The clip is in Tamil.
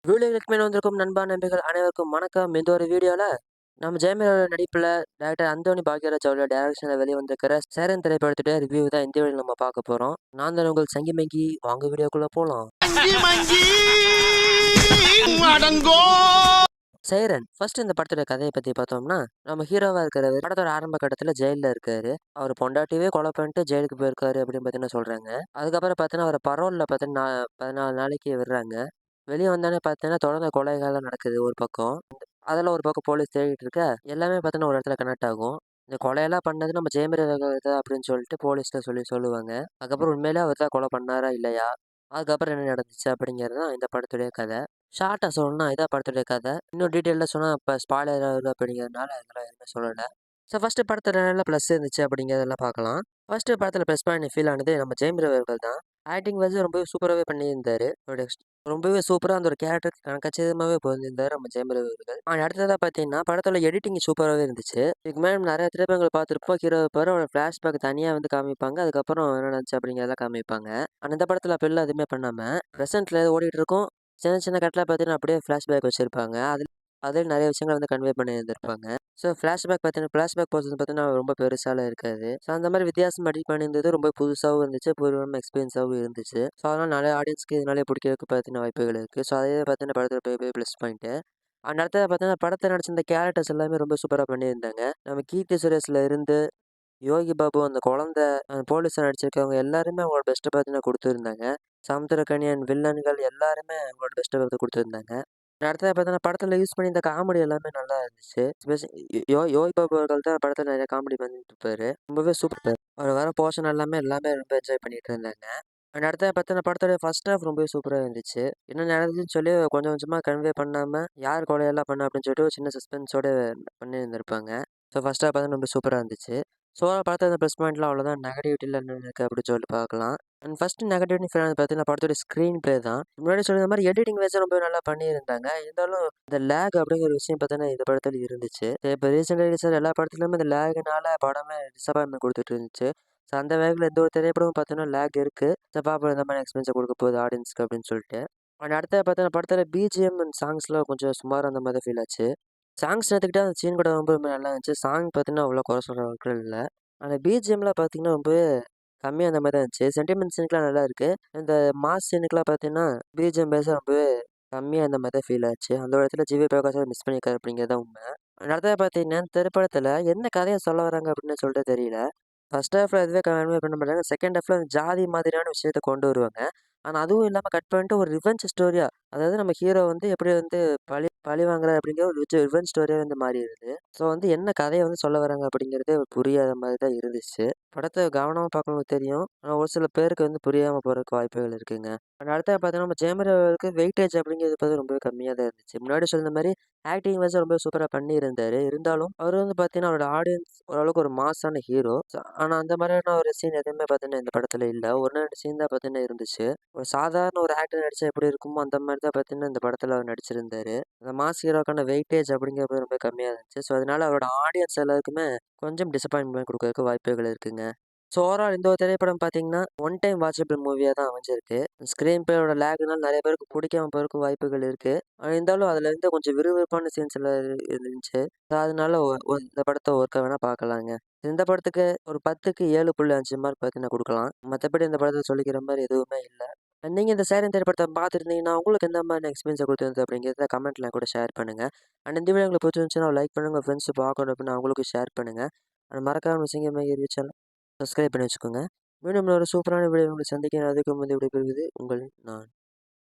வீடியோக்கு மேல் வந்திருக்கும் நண்பா நண்பிகள் அனைவருக்கும் வணக்கம். இந்த ஒரு வீடியோல நம்ம ஜெயமலோட நடிப்புல டைரக்டர் அந்தோனி பாக்யராஜ் அவரோட டைரக்ஷன்ல வெளிவந்திருக்கிற சேரன் திரைப்படத்துடைய ரிவ்யூ தான் இந்த வீடியோல நம்ம பார்க்க போறோம். நான் தான் உங்கள் சங்கி மங்கி. வாங்க வீடியோக்குள்ள போலாம். அடங்கோ சேரன் ஃபர்ஸ்ட் இந்த படத்தோட கதையை பத்தி பார்த்தோம்னா, நம்ம ஹீரோவா இருக்கிறவர் படத்தோட ஆரம்ப கட்டத்துல ஜெயில்ல இருக்காரு. அவர் பொண்டாட்டியவே கொலை பண்ணிட்டு ஜெயிலுக்கு போயிருக்காரு அப்படின்னு பார்த்தீங்கன்னா சொல்றாங்க. அதுக்கப்புறம் பார்த்தீங்கன்னா அவரை பரோல்ல பார்த்தீங்கன்னா 14 நாளைக்கு விடுறாங்க. வெளிய வந்தோனே பார்த்தீங்கன்னா, தொடர்ந்து கொலைகள்லாம் நடக்குது ஒரு பக்கம். அதெல்லாம் ஒரு பக்கம் போலீஸ் தேடிட்டு இருக்க, எல்லாமே பார்த்தீங்கன்னா ஒரு இடத்துல கனெக்ட் ஆகும். இந்த கொலையெல்லாம் பண்ணது நம்ம ஜெயம் ரவி தான் அப்படின்னு சொல்லிட்டு போலீஸ்ல சொல்லுவாங்க. அதுக்கப்புறம் உண்மையிலே அவர் தான் கொலை பண்ணாரா இல்லையா? அதுக்கப்புறம் என்ன நடந்துச்சு அப்படிங்கிறது தான் இந்த படத்துடைய கதை. ஷார்ட்டா சொல்லணும்னா இதான் படத்துடைய கதை. இன்னும் டீட்டெயில்டா சொன்னா இப்ப ஸ்பாய்லர் ஆகுது அப்படிங்கிறதுனால அதெல்லாம் எதுவுமே சொல்லல. ஸோ ஃபர்ஸ்ட் படத்துல என்னென்ன ப்ளஸ் இருந்துச்சு அப்படிங்கிறதெல்லாம் பார்க்கலாம். ஃபர்ஸ்ட் படத்துல ப்ளஸ் பாயிண்ட் ஃபீல் ஆனது நம்ம ஜெயம் ரவி அவர்கள் தான். ஆக்டிங் வைஸ் ரொம்பவே சூப்பராவே பண்ணியிருந்தாரு. அவருடைய ரொம்பவே சூப்பரா அந்த ஒரு கேரக்டருக்கு கச்சிதமாவே பொருந்திருந்தாரு நம்ம ஜெயம் ரவி அவர்கள். அடுத்ததா பார்த்தீங்கன்னா, படத்தோட எடிட்டிங் சூப்பராவே இருந்துச்சு. இதுக்கு மேல நம்ம நெறைய திரைப்படங்கள் பார்த்திருப்போம். ஹீரோவ பாரு அவரோட ஃபிளாஷ்பேக் தனியா வந்து காமிப்பாங்க. அதுக்கப்புறம் என்ன நடந்துச்சு அப்படிங்கிறதெல்லாம் காமிப்பாங்க. ஆனா இந்த படத்துல அப்படிலாம் எதுவுமே பண்ணாம, பிரசன்ட்ல ஓடிட்டு இருக்கும். சின்ன சின்ன கட்ல பார்த்தீங்கன்னா, அப்படியே ஃபிளாஷ்பேக் வச்சிருப்பாங்க. அதில் நெறைய விஷயங்கள் வந்து கன்வே பண்ணியிருந்திருப்பாங்க. ஸோ ஃபிளாஷ்பேக் போர்ஷன் பார்த்தீங்கன்னா ரொம்ப பெருசாலாம் இருக்காது. ஸோ அந்த மாரி வித்தியாசமா எடிட் பண்ணியிருந்தது ரொம்ப புதுசாவும் இருந்துச்சு. பூர்வமா எக்ஸ்பீரியன்ஸாவும் இருந்துச்சு. ஸோ அதனால நெறைய ஆடியன்ஸ்க்கு இதனாலே பிடிக்கிறதுக்கு பார்த்தீங்கன்னா வாய்ப்புகள் இருக்கு. ஸோ அதே பார்த்தீங்கன்னா படத்தோட பெரிய ப்ளஸ் பாயிண்ட்டு. அடுத்தது பார்த்தீங்கன்னா படத்துல நடிச்சிருந்த கேரக்டர்ஸ் எல்லாமே ரொம்ப சூப்பரா பண்ணியிருந்தாங்க. நம்ம கீர்த்தி சுரேஷ்ல இருந்து யோகி பாபு அந்த குழந்தை, போலீஸா நடிச்சிருக்கவங்க எல்லாருமே அவங்களோட பெஸ்ட்ட பார்த்தீங்கன்னா குடுத்துருந்தாங்க. சமுத்திரக்கனியன், வில்லன்கள் எல்லாருமே அவங்களோட பெஸ்ட்ட வந்து குடுத்துருந்தாங்க. அடுத்தது பார்த்தீங்கன்னா, படத்துல யூஸ் பண்ணியிருந்த காமெடி எல்லாமே நல்லா இருந்துச்சு. யோகி பாபு அவர்கள் தான் படத்துல நெறைய காமெடி பண்ணிட்டுருப்பாரு. ரொம்பவே சூப்பர். அவர் வர போர்ஷன் எல்லாமே ரொம்ப என்ஜாய் பண்ணிட்டு இருந்தாங்க. அடுத்தது பார்த்தீங்கன்னா, படத்தோட ஃபர்ஸ்ட் ஹாஃப் ரொம்பவே சூப்பரா இருந்துச்சு. என்ன நடந்துச்சுன்னு சொல்லி கொஞ்சம் கொஞ்சமா கன்வே பண்ணாம, யார் கொலையெல்லாம் பண்ணா அப்படின்னு சொல்லிட்டு ஒரு சின்ன சஸ்பென்ஸோட பண்ணியிருந்திருப்பாங்க. ஸோ ஃபர்ஸ்ட் ஹாஃப் பார்த்தீங்கன்னா ரொம்ப சூப்பரா இருந்துச்சு. ஸோ படத்தோட ப்ளஸ் பாயிண்ட்லாம் அவ்வளோதான். நெகட்டிவிட்டில என்ன இருக்கு அப்படின்னு சொல்லிட்டு பார்க்கலாம். ஃபர்ஸ்ட் நெகட்டிவ்னு பார்த்தீங்கன்னா, படத்தோட ஸ்க்ரீன் ப்ளே தான். முன்னாடி சொன்ன மாரி எடிட்டிங் வைஸா ரொம்ப நல்லா பண்ணியிருந்தாங்க. இருந்தாலும் இந்த லேக் அப்படிங்கிற ஒரு விஷயம் பார்த்தீங்கன்னா, இந்த படத்துல இருந்துச்சு. இப்ப ரீசென்ட்டா ரிலீஸ் ஆன எல்லா படத்துலயுமே இந்த லேக்னால படமே டிசப்பாயின்ட்மென்ட் குடுத்துட்டு இருந்துச்சு. ஸோ அந்த வேகத்துல எந்த ஒரு திரைப்படமும் பார்த்தீங்கன்னா, லேக் இருக்கு. ஸோ பார்ப்போம் எந்த மாரி எக்ஸ்பீரியன்ஸ குடுக்க போகுது ஆடியன்ஸ்க்கு அப்படின்னு சொல்லிட்டு. அடுத்தது பார்த்தீங்கன்னா, படத்துல பிஜிஎம் அண்ட் சாங்ஸ்லாம் கொஞ்சம் சுமாரா அந்த மாரி தான் ஃபீல் ஆச்சு. சாங்ஸ் எடுத்துக்கிட்டா அந்த சீன் கூட ரொம்ப ரொம்ப நல்லா இருந்துச்சு. சாங் பார்த்தீங்கன்னா, அவ்வளோ குறை சொல்ற அளவுக்கு இல்ல. ஆனா பிஜிஎம்லாம் பார்த்தீங்கன்னா, ரொம்பவே கம்மியா அந்த மாரி தான் இருந்துச்சு. சென்டிமெண்ட் சீனுக்குலாம் நல்லா இருக்கு. இந்த மாஸ் சீனுக்குலாம் பார்த்தீங்கன்னா, பிஜிஎம் பேஸா ரொம்பவே கம்மியா அந்த மாரி தான் ஃபீல் ஆச்சு. அந்த இடத்துல ஜிவி பிரகாஷ் மிஸ் பண்ணியிருக்காரு அப்படிங்கிறது தான் உண்ம. அடுத்தது பார்த்தீங்கன்னா, திரைப்படத்துல என்ன கதைய சொல்ல வராங்க அப்படின்னு சொல்லிட்டு தெரியல. ஃபர்ஸ்ட் ஹாஃப்ல எதுவுமே கன்வே பண்ண மாட்டாங்க. செகண்ட் ஹாஃப்ல ஜாதி மாதிரியான விஷயத்த கொண்டு வருவாங்க. ஆனா அதுவும் இல்லாம கட் பண்ணிட்டு ஒரு ரிவெஞ்ச் ஸ்டோரியா, அதாவது நம்ம ஹீரோ வந்து எப்படி வந்து பழி பழி வாங்குறாரு அப்படிங்கிற ஒரு ரிவெஞ்ச் ஸ்டோரியா வந்து மாறிருது. ஸோ வந்து என்ன கதைய வந்து சொல்ல வராங்க அப்படிங்கிறதே புரியாத மாரி தான் இருந்துச்சு. படத்த கவனமா பார்க்கறவங்களுக்கு தெரியும். ஆனா ஒரு சில பேருக்கு வந்து புரியாம போறதுக்கு வாய்ப்புகள் இருக்குங்க. அடுத்தது பார்த்தீங்கன்னா, நம்ம ஜெயம் ரவி அவர்களுக்கு வெயிட்டேஜ் அப்படிங்கிறது பார்த்தா ரொம்பவே கம்மியா தான் இருந்துச்சு. முன்னாடி சொன்ன மாரி ஆக்டிங் வைஸ் ரொம்ப சூப்பரா பண்ணியிருந்தாரு. இருந்தாலும் அவரு வந்து பார்த்தீங்கன்னா, அவரோட ஆடியன்ஸ் ஓரளவுக்கு ஒரு மாஸான ஹீரோ. ஆனா அந்த மாதிரியான ஒரு சீன் எதுவுமே பார்த்தீங்கன்னா, இந்த படத்துல இல்ல. 1, 2 சீன் தான் பார்த்தீங்கன்னா இருந்துச்சு. ஒரு சாதாரண ஒரு ஆக்டர் நடிச்சா எப்படி இருக்குமோ, அந்த மாரி தான் பார்த்தீங்கன்னா, இந்த படத்துல அவர் நடிச்சிருந்தாரு. அந்த மாஸ் ஹீரோக்கான வெயிட்டேஜ் அப்படிங்கிறது ரொம்ப கம்மியா இருந்துச்சு. ஸோ, அதனால அவரோட ஆடியன்ஸ் எல்லாருக்குமே கொஞ்சம் டிசப்பாயின்ட்மென்ட் குடுக்கறதுக்கு வாய்ப்புகள் இருக்குங்க. ஸோ, ஓவரால் இந்த ஒரு திரைப்படம் பார்த்தீங்கன்னா, ஒன் டைம் வாட்சபிள் மூவியா தான் அமைஞ்சிருக்கு. ஸ்க்ரீன் பிளேயோட லேக்னால நெறைய பேருக்கு புடிக்காம போறதுக்கு வாய்ப்புகள் இருக்கு. இருந்தாலும் அதுல இருந்து கொஞ்சம் விறுவிறுப்பான சீன்ஸ் எல்லாம் இருந்துச்சு. ஸோ, அதனால ஒ ஒ இந்த படத்த ஒருக்கா வேணா பார்க்கலாங்க. இந்த படத்துக்கு ஒரு 10க்கு 7.5 மார்க் பார்த்தீங்கன்னா குடுக்கலாம். மத்தபடி இந்த படத்த சொல்லிக்கிற மாரி எதுவுமே இல்ல. நீங்க இந்த சேரன் திரைப்படத்த பார்த்துருந்தீங்கன்னா, உங்களுக்கு எந்த மாரி எக்ஸ்பீரியன்ஸ குடுத்திருந்தது அப்படிங்கிறத கமெண்ட்ல கூட ஷேர் பண்ணுங்க. இந்த வீடியோ உங்களுக்கு பிடிச்சிருந்துச்சுன்னா லைக் பண்ணுங்க. உங்க ஃப்ரெண்ட்ஸ் பார்க்கணும் அப்படின்னா அவங்களுக்கும் ஷேர் பண்ணுங்க. மறக்காம சிங்கமே யூடியூப் சேனல் சப்ஸ்கிரைப் பண்ணி வச்சுக்கோங்க. மீண்டும் ஒரு சூப்பரான வீடியோ உங்களை சந்திக்கிறேன். அதுக்கு முந்தைய விடைபெறுவது உங்கள் நான்.